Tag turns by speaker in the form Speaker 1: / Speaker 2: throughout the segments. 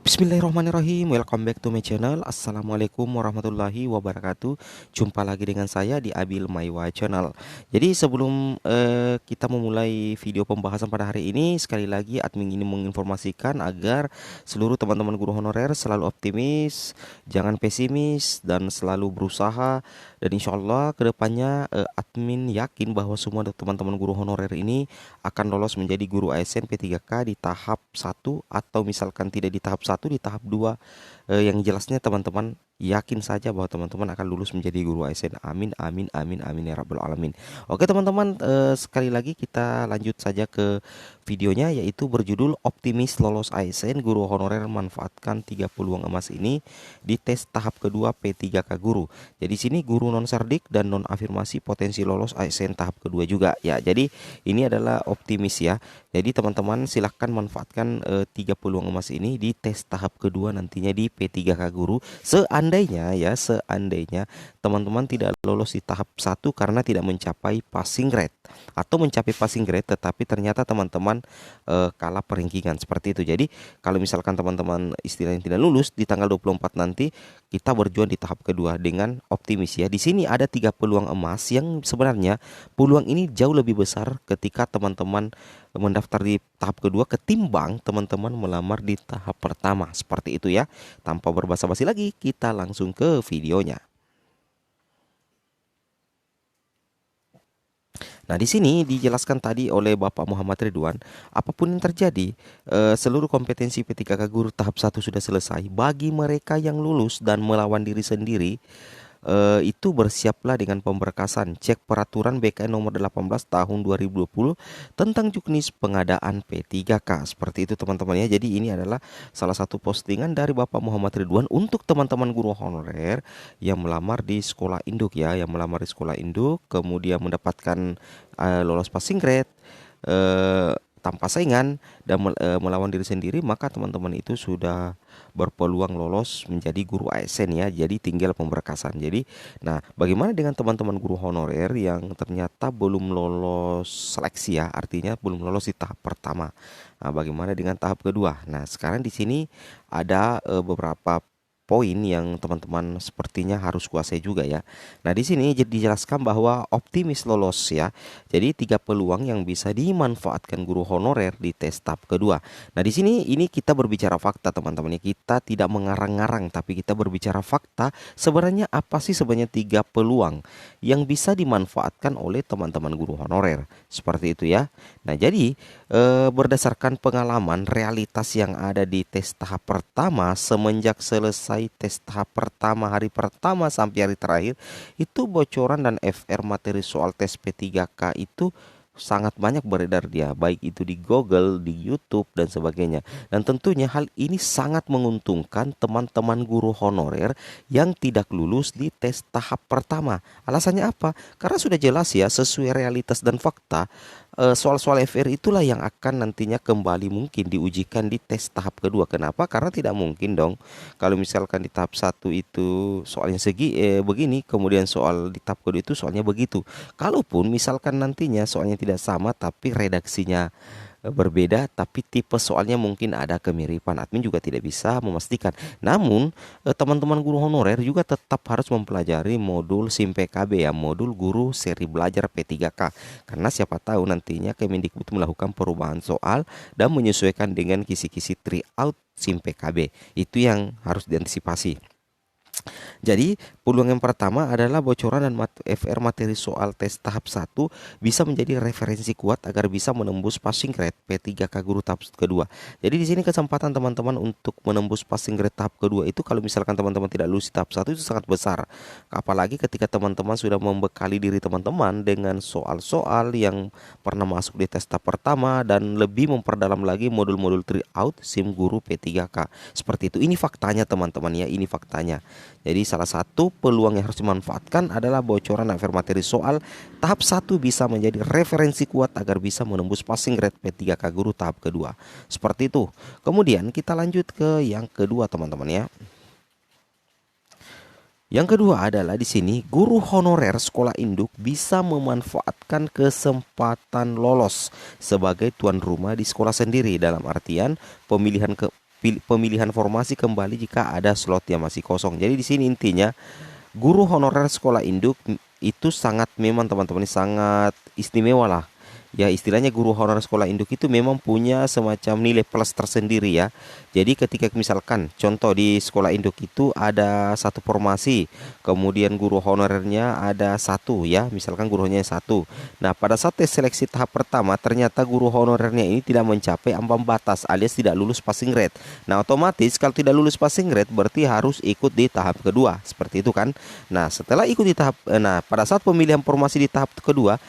Speaker 1: Bismillahirrahmanirrahim. Welcome back to my channel. Assalamualaikum warahmatullahi wabarakatuh. Jumpa lagi dengan saya di Abil Maiwa Channel. Jadi sebelum kita memulai video pembahasan pada hari ini, sekali lagi admin ini menginformasikan agar seluruh teman-teman guru honorer selalu optimis, jangan pesimis, dan selalu berusaha. Dan insya Allah kedepannya admin yakin bahwa semua teman-teman guru honorer ini akan lolos menjadi guru ASN P3K di tahap 1, atau misalkan tidak di tahap 1, di tahap 2. Yang jelasnya teman-teman yakin saja bahwa teman-teman akan lulus menjadi guru ASN. Amin amin amin amin ya rabbal alamin. Oke teman-teman, sekali lagi kita lanjut saja ke videonya, yaitu berjudul Optimis Lolos ASN Guru Honorer Manfaatkan 3 Peluang Emas ini di tes tahap kedua P3K Guru. Jadi sini guru non serdik dan non afirmasi potensi lolos ASN tahap kedua juga ya. Jadi ini adalah optimis ya. Jadi teman-teman silahkan manfaatkan 3 peluang emas ini di tes tahap kedua nantinya di P3K Guru. Seandainya teman-teman tidak lolos di tahap 1 karena tidak mencapai passing grade, atau mencapai passing grade tetapi ternyata teman-teman kalah peringkingan seperti itu. Jadi kalau misalkan teman-teman istilahnya tidak lulus di tanggal 24 nanti, kita berjuang di tahap kedua dengan optimis ya. Di sini ada 3 peluang emas yang sebenarnya peluang ini jauh lebih besar ketika teman-teman mendaftar di tahap kedua ketimbang teman-teman melamar di tahap pertama. Seperti itu ya. Tanpa berbasa-basi lagi, kita langsung ke videonya. Nah, di sini dijelaskan tadi oleh Bapak Muhammad Ridwan, apapun yang terjadi, seluruh kompetensi P3K Guru tahap 1 sudah selesai. Bagi mereka yang lulus dan melawan diri sendiri, itu bersiaplah dengan pemberkasan cek peraturan BKN nomor 18 tahun 2020 tentang juknis pengadaan P3K. Seperti itu teman-teman ya. Jadi ini adalah salah satu postingan dari Bapak Muhammad Ridwan untuk teman-teman guru honorer yang melamar di sekolah induk ya, yang melamar di sekolah induk kemudian mendapatkan lolos passing grade tanpa saingan dan melawan diri sendiri, maka teman-teman itu sudah berpeluang lolos menjadi guru ASN ya. Jadi tinggal pemberkasan. Jadi nah, bagaimana dengan teman-teman guru honorer yang ternyata belum lolos seleksi ya, artinya belum lolos di tahap pertama. Nah, bagaimana dengan tahap kedua? Nah, sekarang di sini ada beberapa poin yang teman-teman sepertinya harus kuasai juga ya. Nah, di sini dijelaskan bahwa optimis lolos ya. Jadi 3 peluang yang bisa dimanfaatkan guru honorer di tes tahap kedua. Nah, di sini ini kita berbicara fakta teman-teman ya. Kita tidak mengarang-ngarang tapi kita berbicara fakta. Sebenarnya apa sih sebenarnya 3 peluang yang bisa dimanfaatkan oleh teman-teman guru honorer? Seperti itu ya. Nah, jadi berdasarkan pengalaman realitas yang ada di tes tahap pertama, semenjak selesai tes tahap pertama hari pertama sampai hari terakhir, itu bocoran dan FR materi soal tes P3K itu sangat banyak beredar dia, baik itu di Google, di YouTube dan sebagainya. Dan tentunya hal ini sangat menguntungkan teman-teman guru honorer yang tidak lulus di tes tahap pertama. Alasannya apa? Karena sudah jelas ya, sesuai realitas dan fakta, soal-soal FR itulah yang akan nantinya kembali mungkin diujikan di tes tahap kedua. Kenapa? Karena tidak mungkin dong kalau misalkan di tahap 1 itu soalnya begini, kemudian soal di tahap kedua itu soalnya begitu. Kalaupun misalkan nantinya soalnya tidak sama tapi redaksinya berbeda, tapi tipe soalnya mungkin ada kemiripan, admin juga tidak bisa memastikan. Namun teman-teman guru honorer juga tetap harus mempelajari modul SIM PKB ya, modul guru seri belajar P3K. Karena siapa tahu nantinya Kemendikbud melakukan perubahan soal dan menyesuaikan dengan kisi-kisi tryout SIM PKB. Itu yang harus diantisipasi. Jadi peluang yang pertama adalah bocoran dan FR materi soal tes tahap 1 bisa menjadi referensi kuat agar bisa menembus passing grade P3K Guru tahap kedua. Jadi di sini kesempatan teman-teman untuk menembus passing grade tahap kedua itu kalau misalkan teman-teman tidak lulus di tahap 1 itu sangat besar. Apalagi ketika teman-teman sudah membekali diri teman-teman dengan soal-soal yang pernah masuk di tes tahap pertama dan lebih memperdalam lagi modul-modul tryout SIM Guru P3K. Seperti itu. Ini faktanya teman-teman ya, ini faktanya. Jadi salah satu peluang yang harus dimanfaatkan adalah bocoran FR materi soal tahap 1 bisa menjadi referensi kuat agar bisa menembus passing grade P3K Guru tahap kedua. Seperti itu. Kemudian kita lanjut ke yang kedua teman-teman ya. Yang kedua adalah di sini guru honorer sekolah induk bisa memanfaatkan kesempatan lolos sebagai tuan rumah di sekolah sendiri, dalam artian pemilihan pemilihan formasi kembali jika ada slot yang masih kosong. Jadi di sini intinya guru honorer sekolah induk itu sangat memang teman-teman ini sangat istimewa lah. Ya istilahnya guru honorer sekolah induk itu memang punya semacam nilai plus tersendiri ya. Jadi ketika misalkan contoh di sekolah induk itu ada satu formasi, kemudian guru honorernya ada satu ya, misalkan guru honorernya satu. Nah pada saat tes seleksi tahap pertama ternyata guru honorernya ini tidak mencapai ambang batas alias tidak lulus passing grade. Nah otomatis kalau tidak lulus passing grade berarti harus ikut di tahap kedua, seperti itu kan. Nah setelah ikut di tahap, nah pada saat pemilihan formasi di tahap kedua,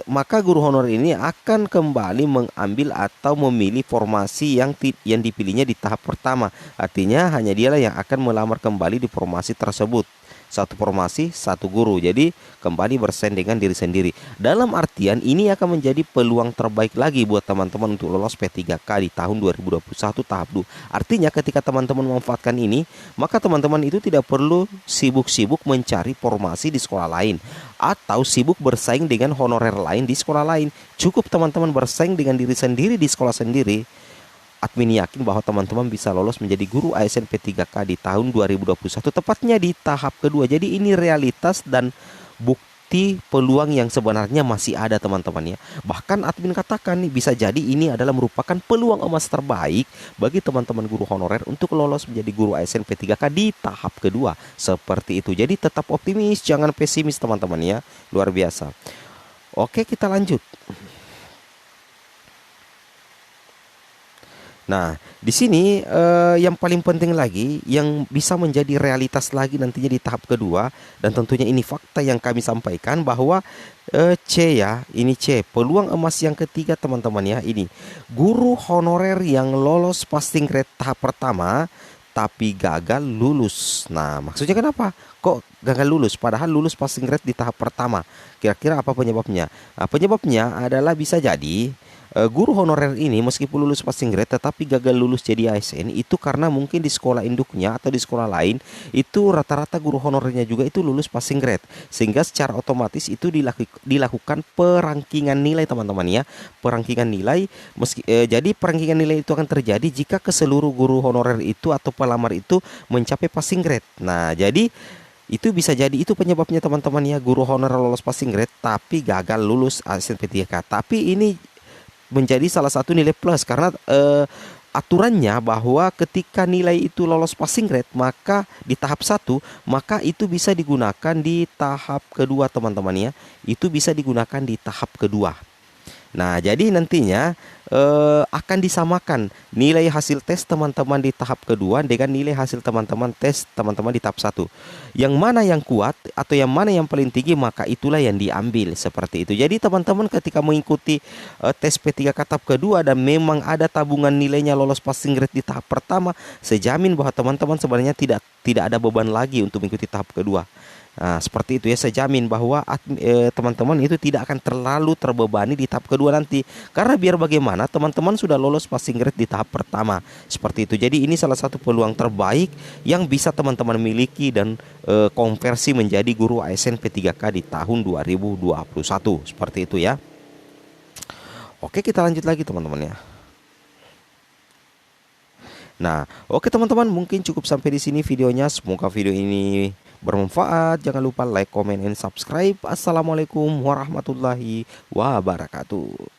Speaker 1: maka guru honorer ini akan kembali mengambil atau memilih formasi yang dipilihnya di tahap pertama. Artinya hanya dialah yang akan melamar kembali di formasi tersebut. Satu formasi, satu guru. Jadi kembali bersaing dengan diri sendiri. Dalam artian ini akan menjadi peluang terbaik lagi buat teman-teman untuk lolos P3K di tahun 2021 tahap 2. Artinya ketika teman-teman memanfaatkan ini, maka teman-teman itu tidak perlu sibuk-sibuk mencari formasi di sekolah lain atau sibuk bersaing dengan honorer lain di sekolah lain. Cukup teman-teman bersaing dengan diri sendiri di sekolah sendiri. Admin yakin bahwa teman-teman bisa lolos menjadi guru ASN P3K di tahun 2021, tepatnya di tahap kedua. Jadi ini realitas dan bukti peluang yang sebenarnya masih ada teman-teman ya. Bahkan admin katakan nih, bisa jadi ini adalah merupakan peluang emas terbaik bagi teman-teman guru honorer untuk lolos menjadi guru ASN P3K di tahap kedua. Seperti itu. Jadi tetap optimis, jangan pesimis teman-teman ya. Luar biasa. Oke, kita lanjut. Nah, di sini yang paling penting lagi yang bisa menjadi realitas lagi nantinya di tahap kedua, dan tentunya ini fakta yang kami sampaikan bahwa C ya, ini C, peluang emas yang ketiga teman-teman ya, ini guru honorer yang lolos passing grade tahap pertama tapi gagal lulus. Nah, maksudnya kenapa? Kok gagal lulus? Padahal lulus passing grade di tahap pertama. Kira-kira apa penyebabnya? Nah, penyebabnya adalah bisa jadi guru honorer ini meskipun lulus passing grade tetapi gagal lulus jadi ASN itu karena mungkin di sekolah induknya atau di sekolah lain itu rata-rata guru honorernya juga itu lulus passing grade, sehingga secara otomatis itu dilakukan perangkingan nilai teman-teman ya, perangkingan nilai jadi perangkingan nilai itu akan terjadi jika keseluruh guru honorer itu atau pelamar itu mencapai passing grade. Nah jadi itu bisa jadi itu penyebabnya teman-teman ya, guru honorer lolos passing grade tapi gagal lulus ASN P3K. Tapi ini menjadi salah satu nilai plus karena aturannya bahwa ketika nilai itu lolos passing grade maka di tahap 1 maka itu bisa digunakan di tahap kedua teman-teman ya. Itu bisa digunakan di tahap kedua. Nah, jadi nantinya akan disamakan nilai hasil tes teman-teman di tahap kedua dengan nilai hasil teman-teman tes teman-teman di tahap 1. Yang mana yang kuat atau yang mana yang paling tinggi maka itulah yang diambil, seperti itu. Jadi teman-teman ketika mengikuti tes P3K tahap kedua dan memang ada tabungan nilainya lolos passing grade di tahap pertama, saya jamin bahwa teman-teman sebenarnya tidak ada beban lagi untuk mengikuti tahap kedua. Nah, seperti itu ya, saya jamin bahwa teman-teman itu tidak akan terlalu terbebani di tahap kedua nanti. Karena biar bagaimana teman-teman sudah lolos passing grade di tahap pertama. Seperti itu. Jadi ini salah satu peluang terbaik yang bisa teman-teman miliki dan konversi menjadi guru ASN P3K di tahun 2021. Seperti itu ya. Oke, kita lanjut lagi teman-teman ya. Nah, oke teman-teman, mungkin cukup sampai di sini videonya. Semoga video ini bermanfaat. Jangan lupa like, comment, and subscribe. Assalamualaikum warahmatullahi wabarakatuh.